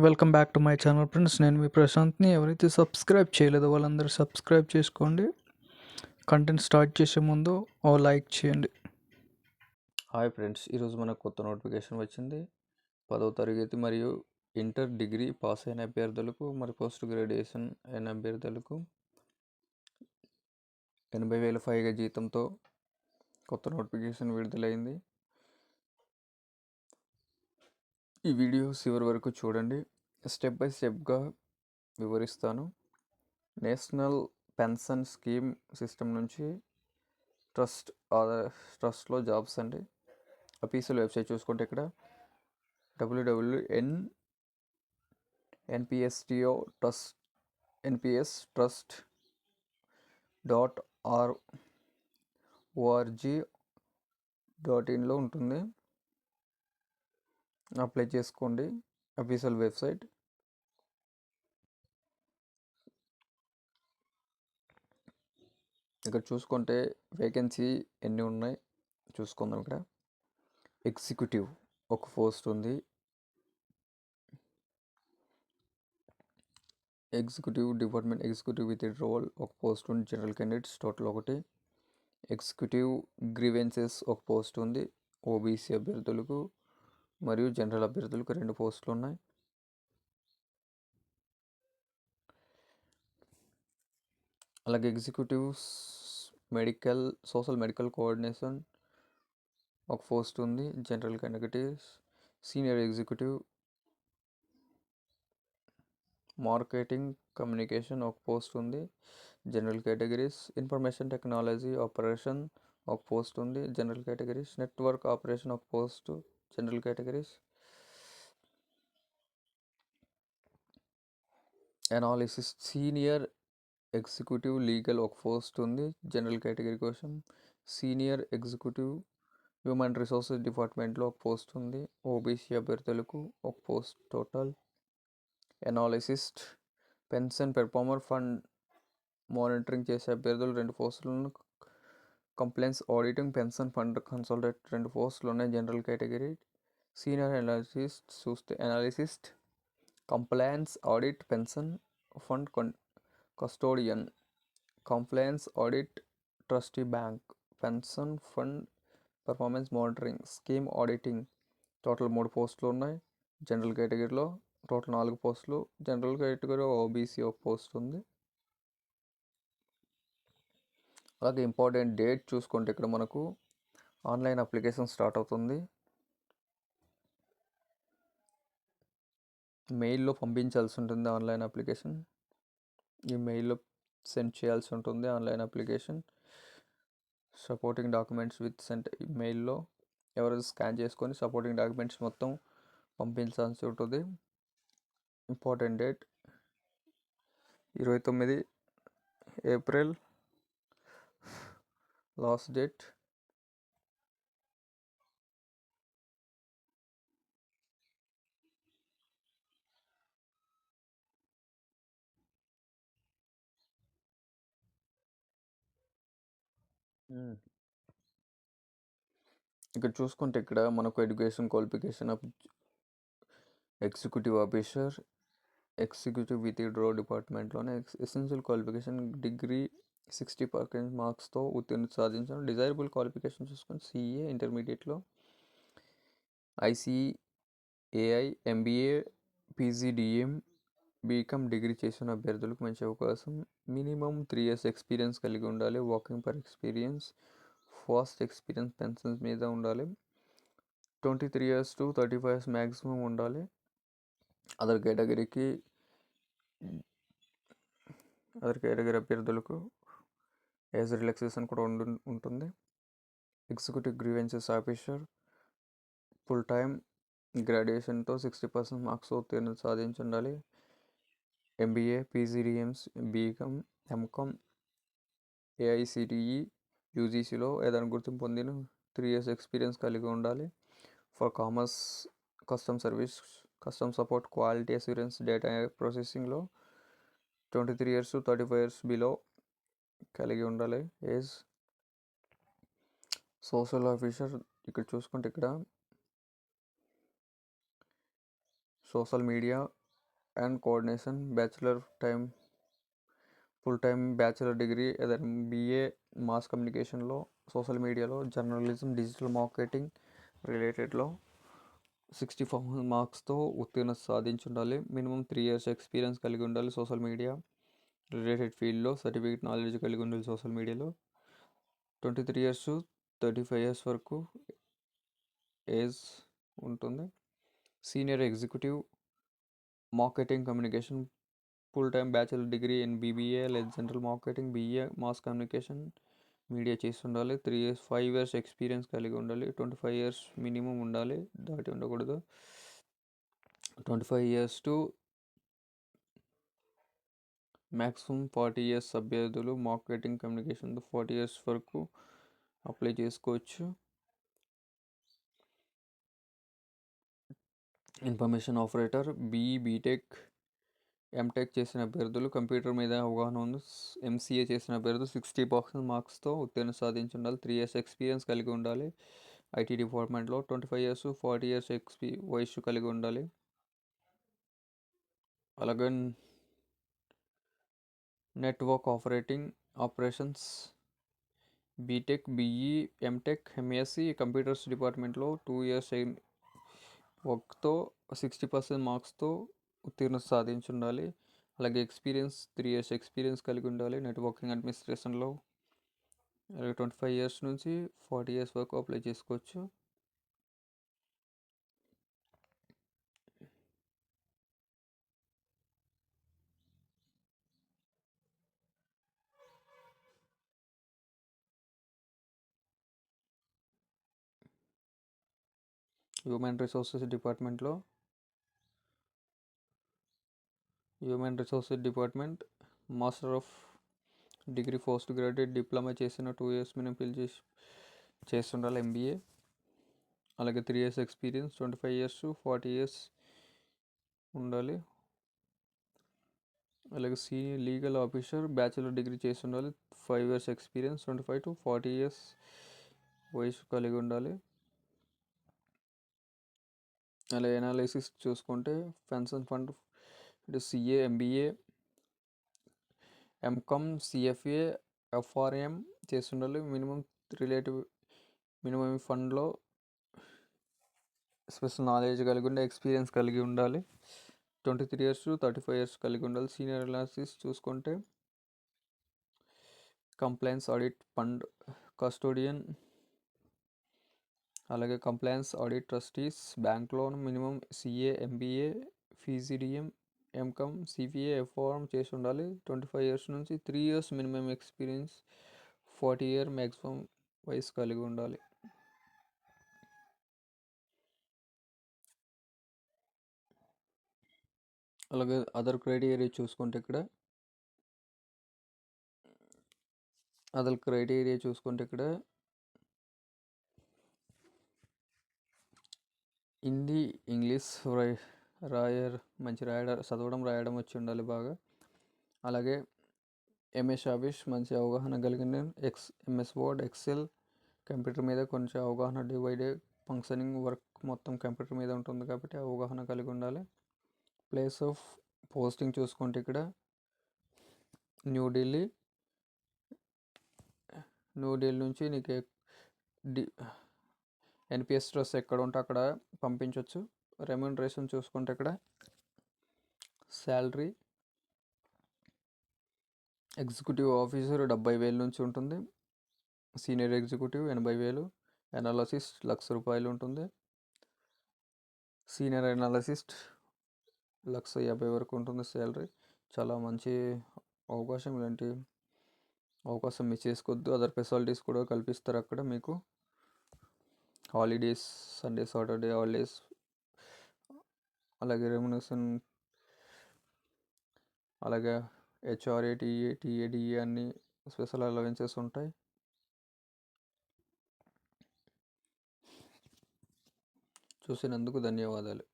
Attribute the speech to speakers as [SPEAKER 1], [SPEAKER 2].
[SPEAKER 1] Welcome back to my channel friends. నేను మీ ప్రశాంత్ని. ఎవరైతే subscribe చేయలేదో వాళ్ళందరూ సబ్స్క్రైబ్ చేసుకోండి. కంటెంట్ స్టార్ట్ చేసే ముందు ఓ లైక్ చేయండి.
[SPEAKER 2] హాయ్ ఫ్రెండ్స్, ఈరోజు మనకు కొత్త నోటిఫికేషన్ వచ్చింది. 10వ తరగతి మరియు ఇంటర్ డిగ్రీ పాస్ అయిన అభ్యర్థులకు మరియు పోస్ట్ గ్రాడ్యుయేషన్ అయిన అభ్యర్థులకు 80,000 పైగా జీతంతో కొత్త నోటిఫికేషన్ విడుదలైంది. ఈ వీడియో చివరి వరకు చూడండి. స్టెప్ బై స్టెప్గా వివరిస్తాను. నేషనల్ పెన్షన్ స్కీమ్ సిస్టమ్ నుంచి ట్రస్ట్లో జాబ్స్ అండి. అఫీషియల్ వెబ్సైట్ చూసుకుంటే ఇక్కడ npstrust.org.in ఉంటుంది. అప్లై చేసుకోండి. Official website. ఇక్కడ చూసుకుంటే వేకెన్సీ ఎన్ని ఉన్నాయి చూసుకుందాం. ఇక్కడ ఎగ్జిక్యూటివ్ ఒక పోస్ట్ ఉంది. Executive department executive with role ఒక పోస్ట్ ఉంది. జనరల్ క్యాండిడేట్స్ టోటల్ ఒకటి. ఎగ్జిక్యూటివ్ గ్రీవెన్సెస్ ఒక పోస్ట్ ఉంది. ఓబీసీ అభ్యర్థులకు మరియు జనరల్ అభ్యర్థులకు 2 పోస్టులు ఉన్నాయి. అలాగే ఎగ్జిక్యూటివ్ సోషల్ మెడికల్ కోఆర్డినేషన్ ఒక పోస్ట్ ఉంది. General categories. Senior executive marketing communication ఒక పోస్ట్ ఉంది. General categories. Information technology operation ఒక పోస్ట్ ఉంది. General categories. నెట్వర్క్ ఆపరేషన్ ఒక post. General categories. Analysis senior executive legal ఒక పోస్ట్ ఉంది. జనరల్ కేటగిరీ కోసం. సీనియర్ ఎగ్జిక్యూటివ్ హ్యూమన్ రిసోర్సెస్ డిపార్ట్మెంట్లో ఒక పోస్ట్ ఉంది. ఓబీసీ అభ్యర్థులకు ఒక post total. Analyst pension performer fund monitoring చేసే అభ్యర్థులు 2 పోస్టులను. Complaints auditing pension fund consultant 2 పోస్టులు ఉన్నాయి. General category. సీనియర్ అనాలిసిస్ట్ చూస్తే analyst complaints audit pension fund custodian. Complaints audit trustee bank. Pension fund performance monitoring scheme auditing total 3 పోస్టులు ఉన్నాయి. General కేటగిరీలో total 4 పోస్టులు. జనరల్ కేటగిరీ ఓబీసీ ఒక post ఉంది. అలాగే ఇంపార్టెంట్ డేట్ చూసుకుంటే ఇక్కడ మనకు ఆన్లైన్ అప్లికేషన్ స్టార్ట్ అవుతుంది. మెయిల్లో పంపించాల్సి ఉంటుంది ఆన్లైన్ అప్లికేషన్. ఈ మెయిల్లో సెండ్ చేయాల్సి ఉంటుంది online application. Supporting documents with sent మెయిల్లో ఎవరైనా స్కాన్ చేసుకొని సపోర్టింగ్ డాక్యుమెంట్స్ మొత్తం పంపించాల్సి ఉంటుంది. Important date 29 April last date. ఇక్కడ చూసుకుంటే ఇక్కడ మనకు education qualification of executive officer executive with row డిపార్ట్మెంట్లోనే ఎసెన్షియల్ క్వాలిఫికేషన్ డిగ్రీ 60% మార్క్స్తో ఉత్తీర్ణత సాధించాను. డిజైరబుల్ క్వాలిఫికేషన్ చూసుకొని సిఏ ఇంటర్మీడియట్లో, ICAI, MBA, PGDM, BCom degree చేసిన అభ్యర్థులకు మంచి అవకాశం. మినిమం 3 years ఎక్స్పీరియన్స్ కలిగి ఉండాలి. Working per experience, fast experience pensions మీద ఉండాలి. 23 years to 35 years మ్యాక్సిమం ఉండాలి. అదర్ కేటగిరీ అభ్యర్థులకు ఏజ్ రిలాక్సేషన్ కూడా ఉంటుంది. Executive grievances officer full time గ్రాడ్యుయేషన్తో 60% మార్క్స్ ఉత్తీర్ణత సాధించి ఉండాలి. MBA, PGDMs, BCom, MCom, AICTE, యూజీసీలో ఏదైనా గుర్తింపు పొందిన 3 years ఎక్స్పీరియన్స్ కలిగి ఉండాలి. For commerce, customer service, customer support, quality assurance, data ప్రాసెసింగ్లో 23 years to 35 years బిలో కలిగి ఉండాలి ఏజ్. సోషల్ ఆఫీసర్ ఇక్కడ చూసుకుంటే ఇక్కడ social media and coordination, bachelor time full time bachelor degree ఏదైనా BA మాస్ కమ్యూనికేషన్లో, సోషల్ మీడియాలో, జర్నలిజం, డిజిటల్ మార్కెటింగ్ రిలేటెడ్లో 64 మార్క్స్తో ఉత్తీర్ణత సాధించి ఉండాలి. మినిమం 3 years ఎక్స్పీరియన్స్ కలిగి ఉండాలి. సోషల్ మీడియా రిలేటెడ్ ఫీల్డ్లో సర్టిఫికేట్ నాలెడ్జ్ కలిగి ఉండాలి. సోషల్ మీడియాలో 23 years to 35 years వరకు ఏజ్ ఉంటుంది. Senior executive marketing communication full time bachelor degree in BBA లేదా general marketing, BA mass communication media చేసి ఉండాలి. 5 years ఎక్స్పీరియన్స్ కలిగి ఉండాలి. 25 years మినిమం ఉండాలి, దాటి ఉండకూడదు. 25 years టు మ్యాక్సిమం 40 years అభ్యర్థులు మార్కెటింగ్ కమ్యూనికేషన్ 40 years వరకు అప్లై చేసుకోవచ్చు. ఇన్ఫర్మేషన్ ఆపరేటర్ బీటెక్, ఎంటెక్ చేసిన అభ్యర్థులు, కంప్యూటర్ మీద అవగాహన ఉంది. MCA చేసిన అభ్యర్థులు 60% మార్క్స్తో ఉత్తీర్ణ సాధించి ఉండాలి. 3 years ఎక్స్పీరియన్స్ కలిగి ఉండాలి. IT డిపార్ట్మెంట్లో 25 years 40 years వయసు కలిగి ఉండాలి. అలాగే network operations BTech, BE, MTech, MSc computers డిపార్ట్మెంట్లో 2 years వర్క్తో 60% మార్క్స్తో ఉత్తీర్ణ సాధించి ఉండాలి. అలాగే ఎక్స్పీరియన్స్ 3 years ఎక్స్పీరియన్స్ కలిగి ఉండాలి. నెట్వర్కింగ్ అడ్మినిస్ట్రేషన్లో 25 years నుంచి 40 years వరకు అప్లై చేసుకోవచ్చు. Human resources department master of degree, post graduate, diploma చేసిన 2 years మినిమం ఫిల్ చేస్తుండాలి. MBA అలాగే 3 years experience, 25 years to 40 years ఉండాలి. అలాగే senior legal officer bachelor degree చేసి ఉండాలి. 5 years ఎక్స్పీరియన్స్, 25 to 40 years వయసు కలిగి ఉండాలి. అలా ఎనాలిసిస్ చూసుకుంటే pension fund CA, MBA, MCOM, CFA, FRM చేసి ఉండాలి. మినిమం ఫండ్లో స్పెషల్ నాలెడ్జ్ కలిగి ఉండే, ఎక్స్పీరియన్స్ కలిగి ఉండాలి. 23 years to 35 years కలిగి ఉండాలి. సీనియర్ అనాలిసిస్ చూసుకుంటే కంప్లైన్స్ ఆడిట్ ఫండ్ కస్టోడియన్, అలాగే compliance audit trustees, bank loan, minimum CA, MBA, PCDM, MCOM, CPA, FRM చేసి ఉండాలి. 25 years నుంచి 3 years minimum experience, 40 year maximum వయసు కలిగి ఉండాలి. అలాగే అదర్ క్రైటీరియా చూసుకుంటే ఇక్కడ హిందీ, ఇంగ్లీష్ చదవడం రాయడం వచ్చి ఉండాలి బాగా. అలాగే MS ఆఫీస్ మంచి అవగాహన కలిగిన, MS వర్డ్, ఎక్సెల్, కంప్యూటర్ మీద కొంచెం అవగాహన, డివైడెడ్ ఫంక్షనింగ్ వర్క్ మొత్తం కంప్యూటర్ మీద ఉంటుంది కాబట్టి అవగాహన కలిగి ఉండాలి. ప్లేస్ ఆఫ్ పోస్టింగ్ చూసుకుంటే ఇక్కడ న్యూఢిల్లీ నుంచి నీకు NPS డ్రెస్ ఎక్కడ ఉంటే అక్కడ పంపించవచ్చు. రెమ్యూనరేషన్ చూసుకుంటే ఇక్కడ శాలరీ ఎగ్జిక్యూటివ్ ఆఫీసర్ 70,000 నుంచి ఉంటుంది. సీనియర్ ఎగ్జిక్యూటివ్ 80,000, అనాలసిస్ట్ ₹1,00,000 ఉంటుంది. సీనియర్ అనాలసిస్ట్ 1,50,000 వరకు ఉంటుంది శాలరీ. చాలా మంచి అవకాశం. ఇలాంటి అవకాశం మిస్ చేసుకోవద్దు. అదర్ ఫెసిలిటీస్ కూడా కల్పిస్తారు అక్కడ మీకు. హాలిడేస్, సండే, సాటర్డే హాలిడేస్, అలాగే రెమ్యునరేషన్, అలాగే HRA, TA, TADE అన్ని స్పెషల్ అలవెన్సెస్ ఉంటాయి. చూసినందుకు ధన్యవాదాలు.